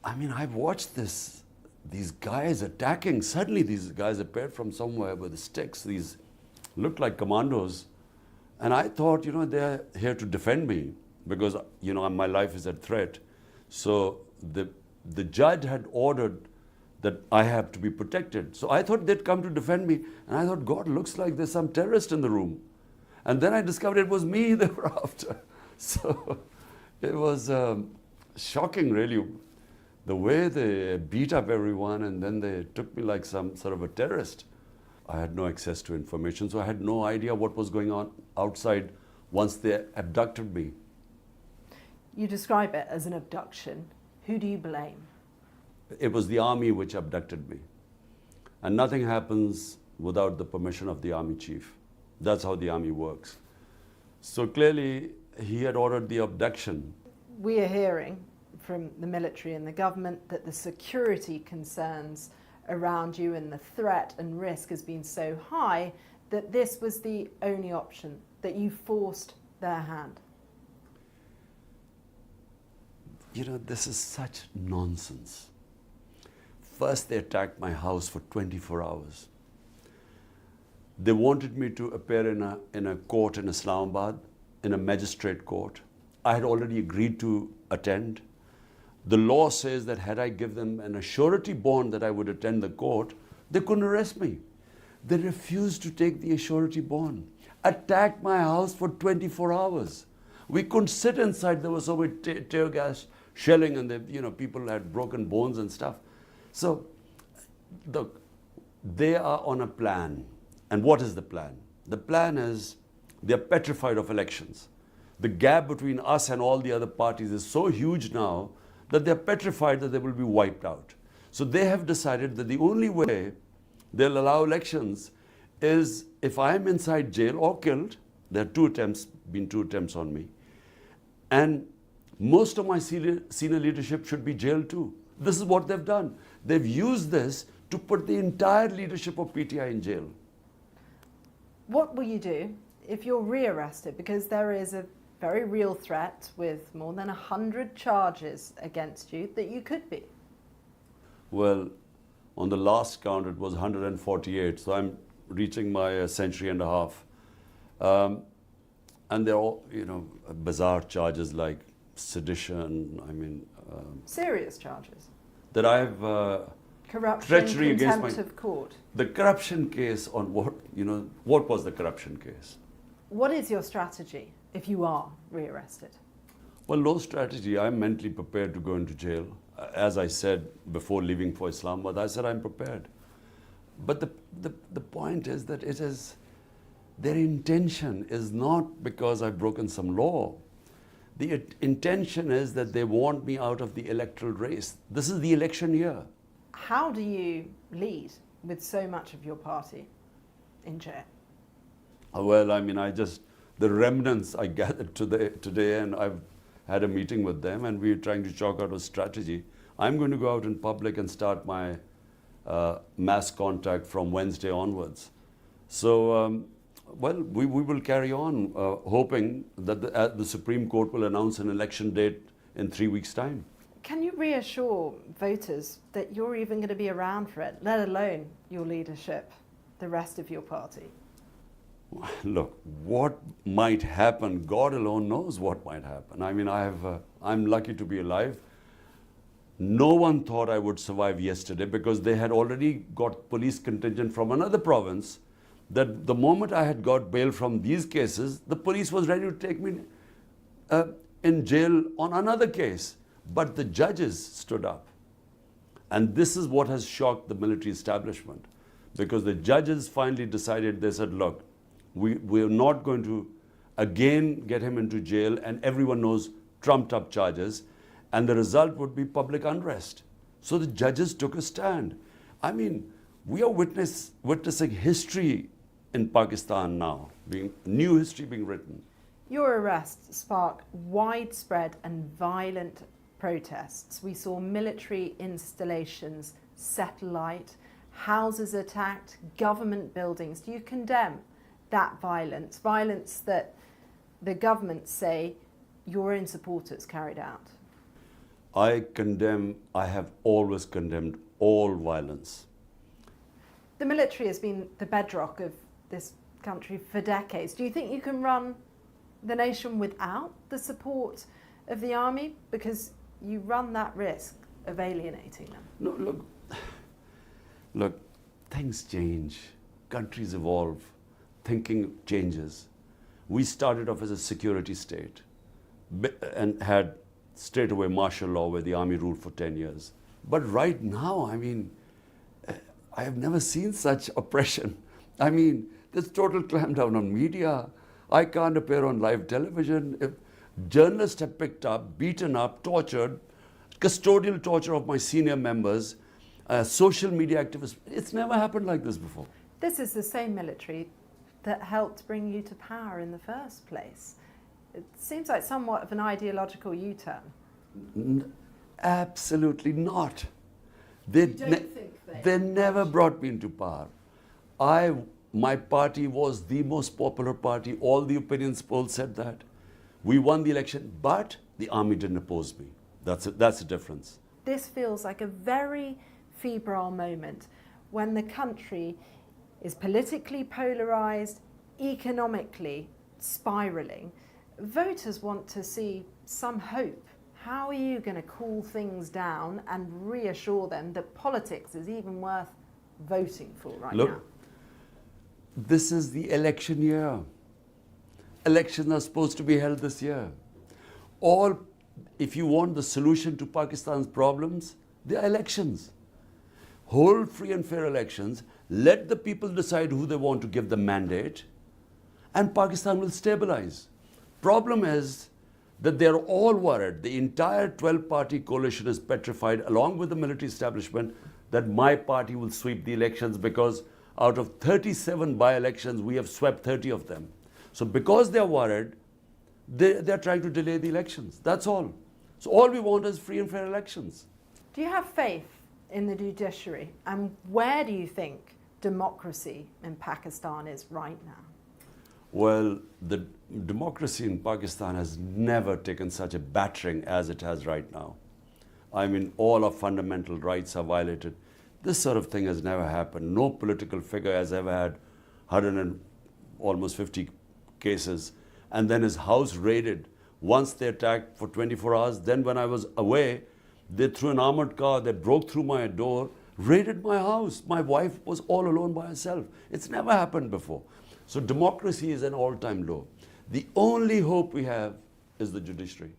I mean, I've watched these guys attacking. Suddenly these guys appeared from somewhere with sticks. These looked like commandos. And I thought, they're here to defend me because, my life is at threat. So the judge had ordered that I have to be protected. So I thought they'd come to defend me. And I thought, God, looks like there's some terrorist in the room. And then I discovered it was me they were after. So it was shocking, really, the way they beat up everyone, and then they took me like some sort of a terrorist. I had no access to information, so I had no idea what was going on outside once they abducted me. You describe it as an abduction. Who do you blame? It was the army which abducted me. And nothing happens without the permission of the army chief. That's how the army works. So clearly, he had ordered the abduction. We are hearing from the military and the government that the security concerns around you and the threat and risk has been so high that this was the only option, that you forced their hand. This is such nonsense. First, they attacked my house for 24 hours. They wanted me to appear in a court in Islamabad, in a magistrate court. I had already agreed to attend. The law says that had I given them an surety bond that I would attend the court, they couldn't arrest me. They refused to take the surety bond, attacked my house for 24 hours. We couldn't sit inside. There was so much tear gas shelling, and people had broken bones and stuff. So, look, they are on a plan. And what is the plan? The plan is they're petrified of elections. The gap between us and all the other parties is so huge now that they're petrified that they will be wiped out. So they have decided that the only way they'll allow elections is if I'm inside jail or killed. There are been two attempts on me. And most of my senior leadership should be jailed too. This is what they've done. They've used this to put the entire leadership of PTI in jail. What will you do if you're rearrested? Because there is a very real threat with more than 100 charges against you that you could be. Well, on the last count, it was 148. So I'm reaching my century and a half. And they're all, bizarre charges like sedition, serious charges? That I've corruption, treachery contempt against of court. The corruption case on what was the corruption case? What is your strategy if you are rearrested? Well, no strategy. I'm mentally prepared to go into jail. As I said before leaving for Islamabad, I said I'm prepared. But the point is that their intention is not because I've broken some law. The intention is that they want me out of the electoral race. This is the election year. How do you lead with so much of your party in jail? Well, the remnants I gathered today, and I've had a meeting with them, and we're trying to chalk out a strategy. I'm going to go out in public and start my mass contact from Wednesday onwards. So, we will carry on, hoping that the Supreme Court will announce an election date in 3 weeks' time. Can you reassure voters that you're even going to be around for it, let alone your leadership, the rest of your party? Look, what might happen, God alone knows what might happen. I'm lucky to be alive. No one thought I would survive yesterday because they had already got police contingent from another province, that the moment I had got bail from these cases, the police was ready to take me in jail on another case. But the judges stood up. And this is what has shocked the military establishment. Because the judges finally decided, they said, look, we're not going to again get him into jail, and everyone knows trumped up charges, and the result would be public unrest. So the judges took a stand. We are witnessing history in Pakistan now, new history being written. Your arrest sparked widespread and violent protests. We saw military installations set alight, houses attacked, government buildings. Do you condemn that violence that the government say your own supporters carried out? I have always condemned all violence. The military has been the bedrock of this country for decades. Do you think you can run the nation without the support of the army? Because you run that risk of alienating them. No, look, things change, countries evolve, thinking changes. We started off as a security state and had straight away martial law where the army ruled for 10 years. But right now, I mean, I have never seen such oppression. I mean, there's total clampdown on media. I can't appear on live television. If journalists have picked up, beaten up, tortured, custodial torture of my senior members, social media activists. It's never happened like this before. This is the same military that helped bring you to power in the first place. It seems like somewhat of an ideological U-turn. Absolutely not. They never brought me into power. My party was the most popular party. All the opinions polls said that. We won the election, but the army didn't oppose me. That's the difference. This feels like a very febrile moment when the country is politically polarised, economically spiralling. Voters want to see some hope. How are you going to cool things down and reassure them that politics is even worth voting for right now? Look, this is the election year. Elections are supposed to be held this year. If you want the solution to Pakistan's problems, they are elections. Hold free and fair elections, let the people decide who they want to give the mandate, and Pakistan will stabilize. Problem is that they're all worried. The entire 12-party coalition is petrified, along with the military establishment, that my party will sweep the elections because out of 37 by-elections, we have swept 30 of them. So because they're worried, they're trying to delay the elections. That's all. So all we want is free and fair elections. Do you have faith in the judiciary? And where do you think democracy in Pakistan is right now? Well, the democracy in Pakistan has never taken such a battering as it has right now. I mean, all our fundamental rights are violated. This sort of thing has never happened. No political figure has ever had 150 cases and then his house raided. Once they attacked for 24 hours, then when I was away, they threw an armored car, they broke through my door, raided my house. My wife was all alone by herself. It's never happened before. So democracy is an all-time low. The only hope we have is the judiciary.